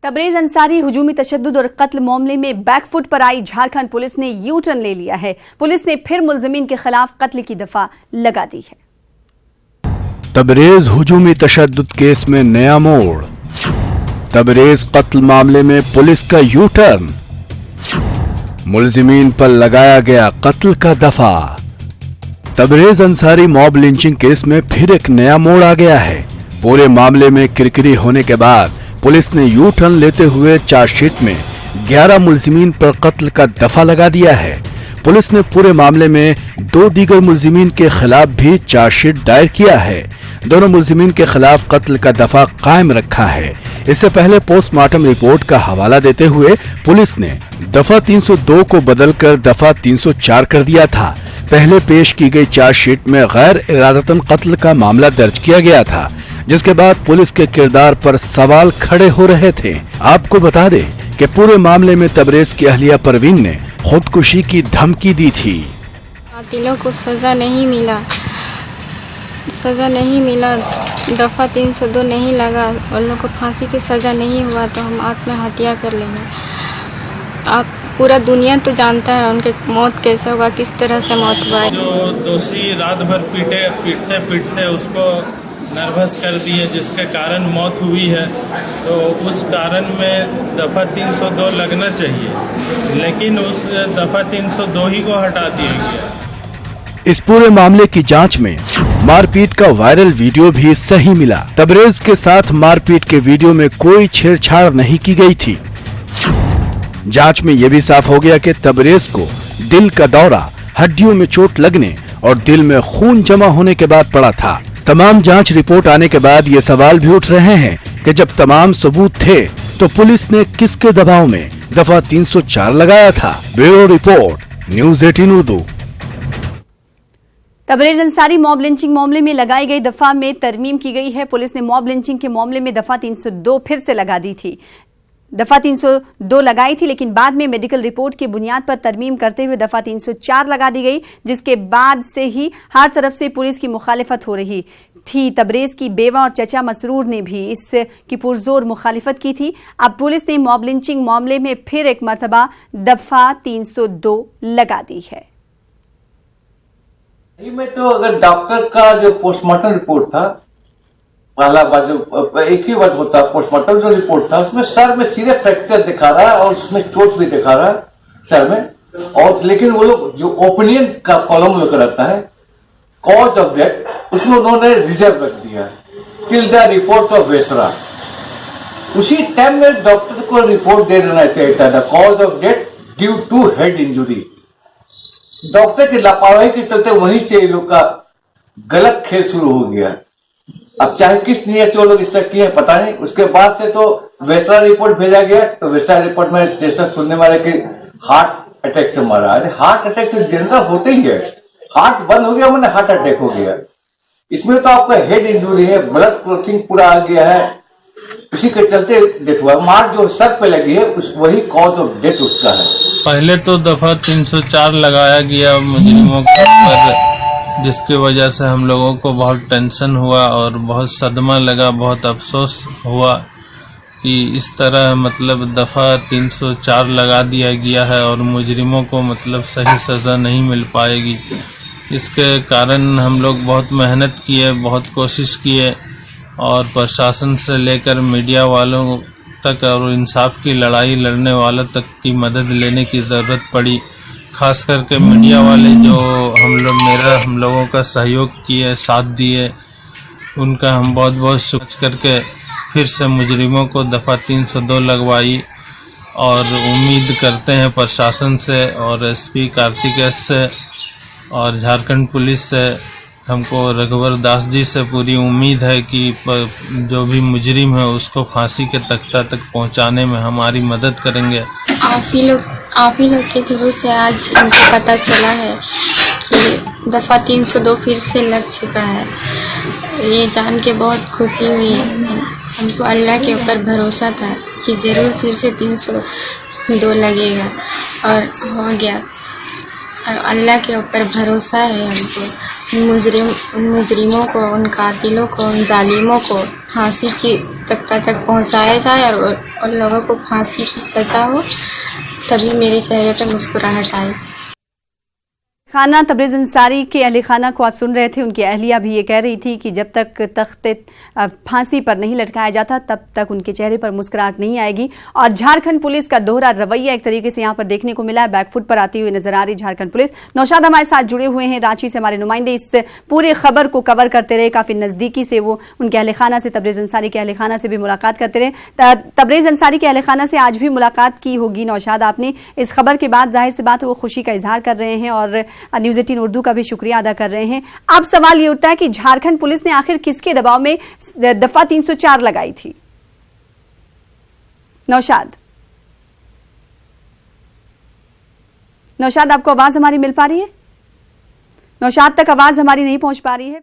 तबरेज अंसारी हुजूमी तशद्दुद और कत्ल मामले में बैकफुट पर आई झारखंड पुलिस ने यू टर्न ले लिया है। पुलिस ने फिर मुलजिमीन के खिलाफ कत्ल की दफा लगा दी है। तबरेज हुजूमी तशद्दुद केस में नया मोड़। तबरेज कत्ल मामले में पुलिस का यू टर्न। मुलजिमीन पर लगाया गया कत्ल का दफा। Tabrez Ansari mob lynching case में फिर एक नया मोड़ आ गया है। पूरे मामले में किरकिरी होने के बाद पुलिस ने यू टर्न लेते हुए चार्जशीट में 11 मुलजिमीन पर कत्ल का दफा लगा दिया है। पुलिस ने पूरे मामले में 2 दीगर मुलजिमीन के खिलाफ भी चार्जशीट दायर किया है। दोनों मुलजिमीन के खिलाफ कत्ल का दफा कायम रखा है। इससे पहले पोस्टमार्टम रिपोर्ट का हवाला देते हुए पुलिस ने दफा 302 को बदलकर दफा 304 कर दिया था। पहले पेश की गई चार्जशीट में गैर इरादतन कत्ल का मामला दर्ज किया गया था, जिसके बाद पुलिस के किरदार पर सवाल खड़े हो रहे थे। आपको बता दें कि पूरे मामले में तबरेज की अहलिया परवीन ने खुदकुशी की धमकी दी थी। कातिलों को सजा नहीं मिला, दफा 302 नहीं लगा, उन लोगों को फांसी की सजा नहीं हुआ तो हम आत्महत्या कर लेंगे। आप पूरा दुनिया तो जानता है उनके मौत कैसे हुआ, किस तरह से मौत हुआ। जो दोषी रात भर पीटते उसको नर्वस कर दिए, जिसके कारण मौत हुई है, तो उस कारण में दफा 302 लगना चाहिए, लेकिन उस दफा 302 ही को हटा दिया गया। इस पूरे मामले की जांच में मारपीट का वायरल वीडियो भी सही मिला। तबरेज के साथ मारपीट के वीडियो में कोई छेड़छाड़ नहीं की गई थी। जांच में यह भी साफ हो गया कि तबरेज को दिल का दौरा, हड्डियों में चोट लगने और दिल में खून जमा होने के बाद पड़ा था। तमाम जांच रिपोर्ट आने के बाद ये सवाल भी उठ रहे हैं कि जब तमाम सबूत थे तो पुलिस ने किसके दबाव में दफा 304 लगाया था। Bureau report, news 18 Urdu. Tabrez Ansari mob lynching मामले में लगाई गई दफा में तरमीम की गई है। पुलिस ने मॉब लिंचिंग के मामले में दफा 302 फिर से लगा दी थी। दफा 302 लगाई थी, लेकिन बाद में मेडिकल रिपोर्ट की बुनियाद पर तरमीम करते हुए दफा 304 लगा दी गई, जिसके बाद से ही हर तरफ से पुलिस की मुखालिफत हो रही थी। तबरेज की बेवा और चचा मसरूर ने भी इसकी पुरजोर मुखालिफत की थी। अब पुलिस ने मॉब लिंचिंग मामले में फिर एक मरतबा दफा 302 लगा दी है। में तो अगर डॉक्टर का जो पोस्टमार्टम रिपोर्ट था, पहला बार जो एक ही बात होता, पोस्टमार्टम जो रिपोर्ट था उसमें सर में सीधे फ्रैक्चर दिखा रहा है और उसमें चोट भी दिखा रहा है सर में। और लेकिन वो लोग जो ओपिनियन का कॉलम लोग रहता है, कॉज ऑफ डेथ, उसमें उन्होंने रिजर्व रख दिया till the report of Vesara. उसी टाइम में डॉक्टर को रिपोर्ट दे देना चाहिए था, the cause of death due to head injury. Doctor की लापरवाही के चलते वहीं से ये लोग का गलत खेल शुरू हो गया। अब चाहे किस नियत से वो लोग इसका किए पता नहीं। उसके बाद से तो वेसरा रिपोर्ट भेजा गया, तो वेसरा रिपोर्ट में जैसा सुनने वाले कि हार्ट अटैक से मरा है। हार्ट अटैक तो जनरल होते ही है, हार्ट बंद हो गया मैंने हार्ट अटैक हो गया। इसमें तो आपका हेड इंजुरी है, ब्लड क्लॉटिंग पूरा आ गया है, उसी के चलते डेथ हुआ। मार जो सर पे लगी है उस वही कॉज ऑफ डेथ उसका है। पहले तो दफा 304 लगाया गया मुजरिमों के ऊपर, जिसकी वजह से हम लोगों को बहुत टेंशन हुआ और बहुत सदमा लगा, बहुत अफसोस हुआ कि इस तरह मतलब दफा 304 लगा दिया गया है और मुजरिमों को मतलब सही सज़ा नहीं मिल पाएगी। इसके कारण हम लोग बहुत मेहनत किए, बहुत कोशिश किए और प्रशासन से लेकर मीडिया वालों तक और इंसाफ की लड़ाई लड़ने वालों तक की मदद लेने की ज़रूरत पड़ी। खास करके मीडिया वाले जो हम लोगों का सहयोग किए, साथ दिए, उनका हम बहुत बहुत शुक्र करके फिर से मुजरिमों को दफ़ा 302 लगवाई। और उम्मीद करते हैं प्रशासन से और एसपी कार्तिकेय से और झारखंड पुलिस से, हमको रघुवर दास जी से पूरी उम्मीद है कि जो भी मुजरिम है उसको फांसी के तख्ता तक पहुंचाने में हमारी मदद करेंगे। आप ही लोग के थ्रू से आज हमको पता चला है कि दफा 302 फिर से लग चुका है। ये जान के बहुत खुशी हुई। हमको अल्लाह के ऊपर भरोसा था कि ज़रूर फिर से 302 लगेगा और हो गया। और अल्लाह के ऊपर भरोसा है हमको। उन मुजरिमों को, उन कातिलों को, उन जालिमों को फांसी की तख्ता तक पहुंचाया जाए और उन लोगों को फांसी की सजा हो, तभी मेरे चेहरे पे मुस्कुराहट आई। खाना तबरेज अंसारी के अहले खाना को आप सुन रहे थे। उनकी अहलिया भी ये कह रही थी कि जब तक तख्ते फांसी पर नहीं लटकाया जाता तब तक उनके चेहरे पर मुस्कुराहट नहीं आएगी। और झारखंड पुलिस का दोहरा रवैया एक तरीके से यहाँ पर देखने को मिला है। बैकफुट पर आती हुई नजर आ रही झारखंड पुलिस। नौशाद हमारे साथ जुड़े हुए हैं रांची से, हमारे नुमाइंदे इस पूरे खबर को कवर करते रहे। काफी नजदीकी से वो उनके अहले खाना से, तबरेज अंसारी के अहले खाना से भी मुलाकात करते रहे। तबरेज अंसारी के अहले खाना से आज भी मुलाकात की होगी नौशाद आपने। इस खबर के बाद जाहिर सी बात है वो खुशी का इजहार कर रहे हैं और न्यूज़ 18 उर्दू का भी शुक्रिया अदा कर रहे हैं। अब सवाल ये उठता है कि झारखंड पुलिस ने आखिर किसके दबाव में दफा 304 लगाई थी? नौशाद आपको आवाज हमारी मिल पा रही है? नौशाद तक आवाज हमारी नहीं पहुंच पा रही है।